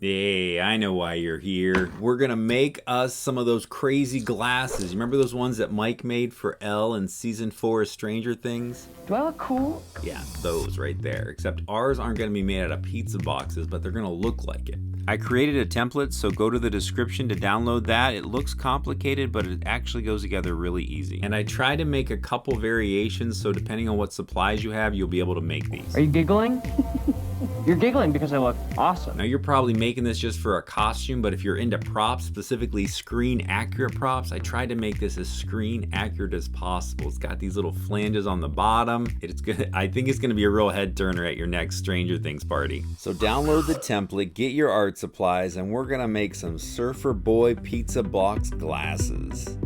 Hey, I know why you're here. We're gonna make us some of those crazy glasses. You remember those ones that Mike made for Elle in season 4 of Stranger Things? Do I look cool? Yeah, those right there. Except ours aren't gonna be made out of pizza boxes, but they're gonna look like it. I created a template, so go to the description to download that. It looks complicated, but it actually goes together really easy. And I tried to make a couple variations, so depending on what supplies you have, you'll be able to make these. Are you giggling? You're giggling because I look awesome. Now you're probably making this just for a costume, but if you're into props, specifically screen accurate props, I tried to make this as screen accurate as possible. It's got these little flanges on the bottom. I think it's gonna be a real head turner at your next Stranger Things party. So download the template, get your art supplies, and we're gonna make some Surfer Boy pizza box glasses.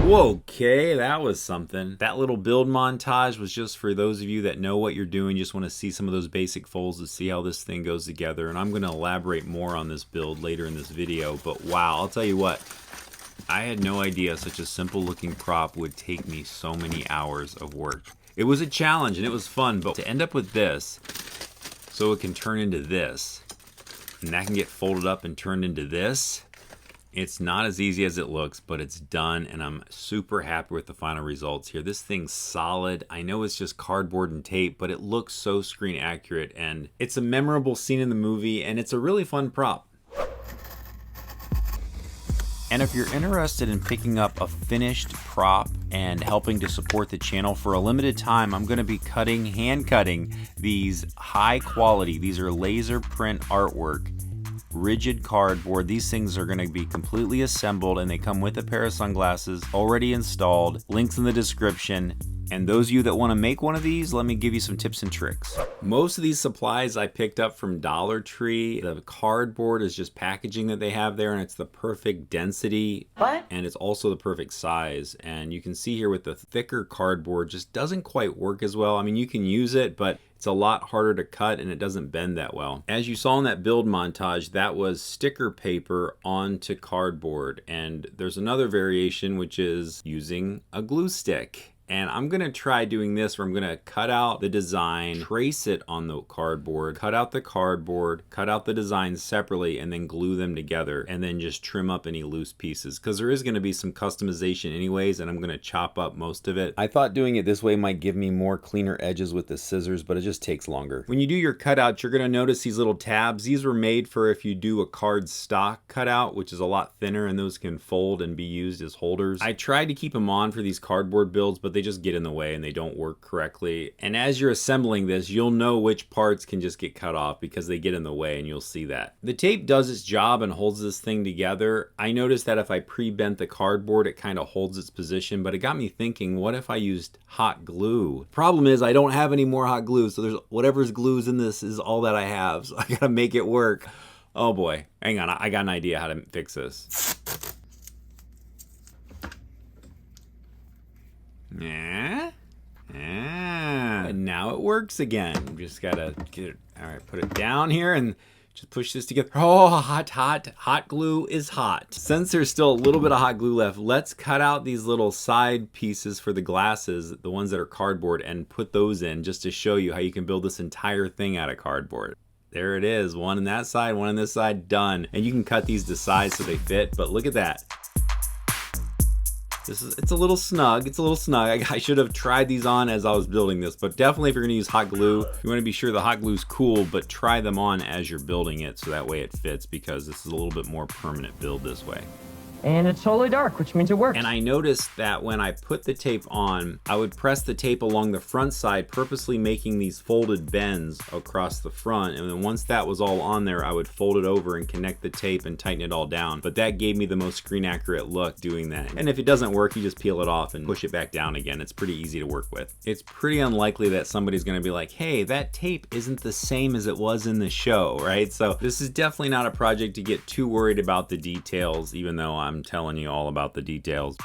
Okay, that was something. That little build montage was just for those of you that know what you're doing, just want to see some of those basic folds to see how this thing goes together. And I'm going to elaborate more on this build later in this video. But wow, I'll tell you what, I had no idea such a simple looking prop would take me so many hours of work. It was a challenge and it was fun, but to end up with this, so it can turn into this, and that can get folded up and turned into this, it's not as easy as it looks, but it's done, and I'm super happy with the final results here. This thing's solid. I know it's just cardboard and tape, but it looks so screen accurate, and it's a memorable scene in the movie, and it's a really fun prop. And if you're interested in picking up a finished prop and helping to support the channel for a limited time, I'm going to be hand cutting these high quality, these are laser print artwork, rigid cardboard. These things are going to be completely assembled, and they come with a pair of sunglasses already installed. Links in the description. And those of you that want to make one of these, let me give you some tips and tricks. Most of these supplies I picked up from Dollar Tree. The cardboard is just packaging that they have there, and it's the perfect density. What? And it's also the perfect size. And you can see here with the thicker cardboard, just doesn't quite work as well. I mean, you can use it, but it's a lot harder to cut and it doesn't bend that well. As you saw in that build montage, that was sticker paper onto cardboard. And there's another variation, which is using a glue stick. And I'm gonna try doing this where I'm gonna cut out the design, trace it on the cardboard, cut out the cardboard, cut out the design separately, and then glue them together, and then just trim up any loose pieces. Because there is gonna be some customization anyways, and I'm gonna chop up most of it. I thought doing it this way might give me more cleaner edges with the scissors, but it just takes longer. When you do your cutout, you're gonna notice these little tabs. These were made for if you do a card stock cutout, which is a lot thinner, and those can fold and be used as holders. I tried to keep them on for these cardboard builds, but they just get in the way and they don't work correctly. And as you're assembling this, you'll know which parts can just get cut off because they get in the way, and you'll see that. The tape does its job and holds this thing together. I noticed that if I pre-bent the cardboard, it kind of holds its position, but it got me thinking, what if I used hot glue? Problem is, I don't have any more hot glue, so there's whatever's glues in this is all that I have, so I gotta make it work. Oh boy, hang on, I got an idea how to fix this. Yeah. And now it works again. Just gotta get it. All right, put it down here and just push this together. Oh, hot glue is hot. Since there's still a little bit of hot glue left, let's cut out these little side pieces for the glasses, the ones that are cardboard, and put those in just to show you how you can build this entire thing out of cardboard. There it is, one on that side, one on this side, done. And you can cut these to size so they fit, but look at that. It's a little snug. It's a little snug. I should have tried these on as I was building this, but definitely if you're gonna use hot glue, you wanna be sure the hot glue is cool, but try them on as you're building it so that way it fits, because this is a little bit more permanent build this way. And it's totally dark, which means it works. And I noticed that when I put the tape on, I would press the tape along the front side, purposely making these folded bends across the front. And then once that was all on there, I would fold it over and connect the tape and tighten it all down. But that gave me the most screen accurate look doing that. And if it doesn't work, you just peel it off and push it back down again. It's pretty easy to work with. It's pretty unlikely that somebody's gonna be like, hey, that tape isn't the same as it was in the show, right? So this is definitely not a project to get too worried about the details, even though I'm telling you all about the details.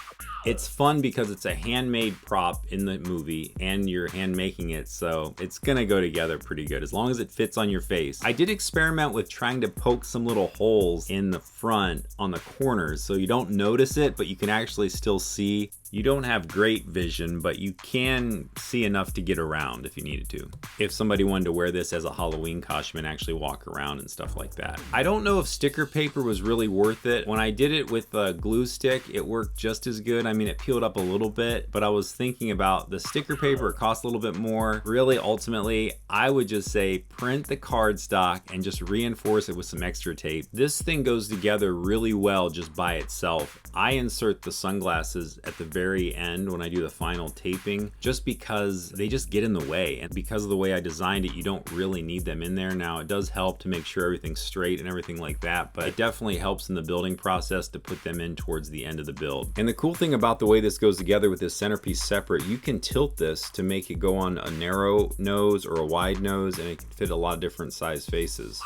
It's fun because it's a handmade prop in the movie and you're hand making it, so it's gonna go together pretty good as long as it fits on your face. I did experiment with trying to poke some little holes in the front on the corners so you don't notice it, but you can actually still see. You don't have great vision, but you can see enough to get around if you needed to. If somebody wanted to wear this as a Halloween costume and actually walk around and stuff like that. I don't know if sticker paper was really worth it. When I did it with a glue stick, it worked just as good. I mean, it peeled up a little bit, but I was thinking about the sticker paper, it costs a little bit more. Really, ultimately, I would just say print the cardstock and just reinforce it with some extra tape. This thing goes together really well just by itself. I insert the sunglasses at the very end when I do the final taping, just because they just get in the way. And because of the way I designed it, you don't really need them in there. Now, it does help to make sure everything's straight and everything like that, but it definitely helps in the building process to put them in towards the end of the build. And the cool thing about the way this goes together with this centerpiece separate, you can tilt this to make it go on a narrow nose or a wide nose, and it can fit a lot of different size faces.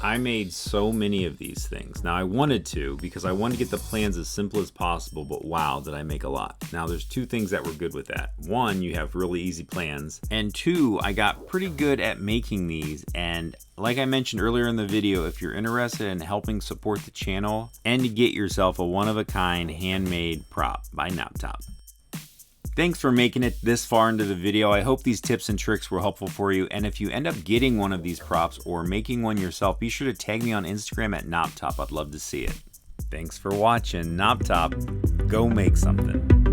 I made so many of these things. Now I wanted to because I wanted to get the plans as simple as possible, but wow, did I make a lot. Now there's two things that were good with that. One, you have really easy plans, and two, I got pretty good at making these. And like I mentioned earlier in the video, if you're interested in helping support the channel and to get yourself a one-of-a-kind handmade prop by Knoptop. Thanks for making it this far into the video. I hope these tips and tricks were helpful for you. And if you end up getting one of these props or making one yourself, be sure to tag me on Instagram at Knoptop. I'd love to see it. Thanks for watching. Knoptop, go make something.